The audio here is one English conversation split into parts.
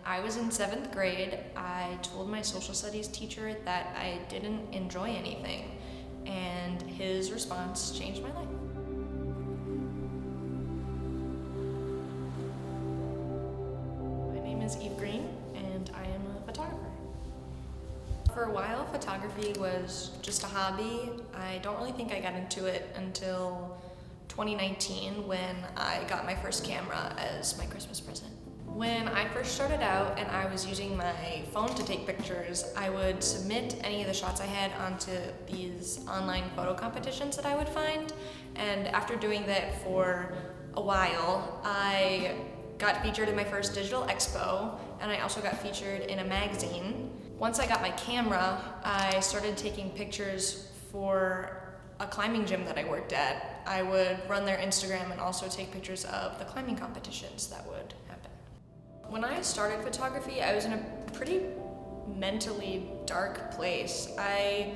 I was in 7th grade, I told my social studies teacher that I didn't enjoy anything, and his response changed my life. My name is Eve Green, and I am a photographer. For a while, photography was just a hobby. I don't really think I got into it until 2019 when I got my first camera as my Christmas present. When I first started out and I was using my phone to take pictures, I would submit any of the shots I had onto these online photo competitions that I would find. And after doing that for a while, I got featured in my first digital expo, and I also got featured in a magazine. Once I got my camera, I started taking pictures for a climbing gym that I worked at. I would run their Instagram and also take pictures of the climbing competitions that would happen. When I started photography, I was in a pretty mentally dark place. I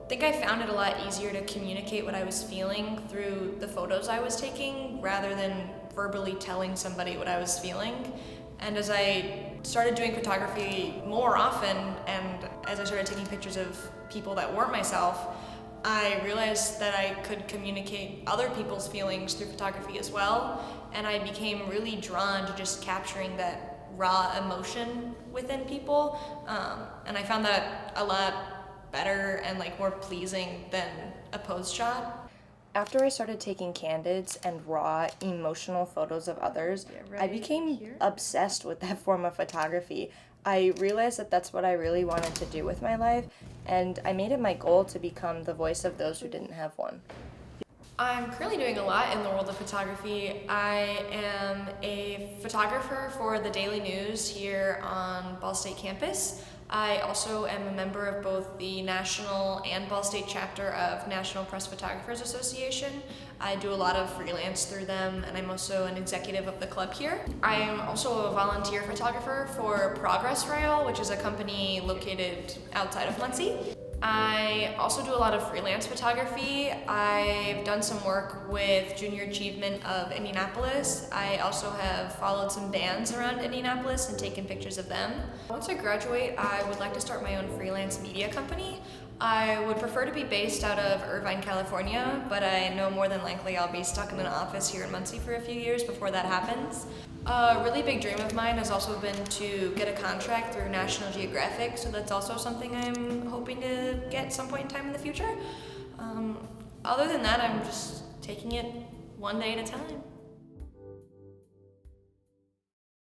think I found it a lot easier to communicate what I was feeling through the photos I was taking rather than verbally telling somebody what I was feeling. And as I started doing photography more often, and as I started taking pictures of people that weren't myself, I realized that I could communicate other people's feelings through photography as well, and I became really drawn to just capturing that raw emotion within people, and I found that a lot better and more pleasing than a pose shot. After I started taking candids and raw, emotional photos of others, I became obsessed with that form of photography. I realized that that's what I really wanted to do with my life, and I made it my goal to become the voice of those who didn't have one. I'm currently doing a lot in the world of photography. I am a photographer for the Daily News here on Ball State campus. I also am a member of both the national and Ball State chapter of National Press Photographers Association. I do a lot of freelance through them, and I'm also an executive of the club here. I am also a volunteer photographer for Progress Rail, which is a company located outside of Muncie. I also do a lot of freelance photography. I've done some work with Junior Achievement of Indianapolis. I also have followed some bands around Indianapolis and taken pictures of them. Once I graduate, I would like to start my own freelance media company. I would prefer to be based out of Irvine, California, but I know more than likely I'll be stuck in an office here in Muncie for a few years before that happens. A really big dream of mine has also been to get a contract through National Geographic, so that's also something I'm hoping to get some point in time in the future. Other than that, I'm just taking it one day at a time.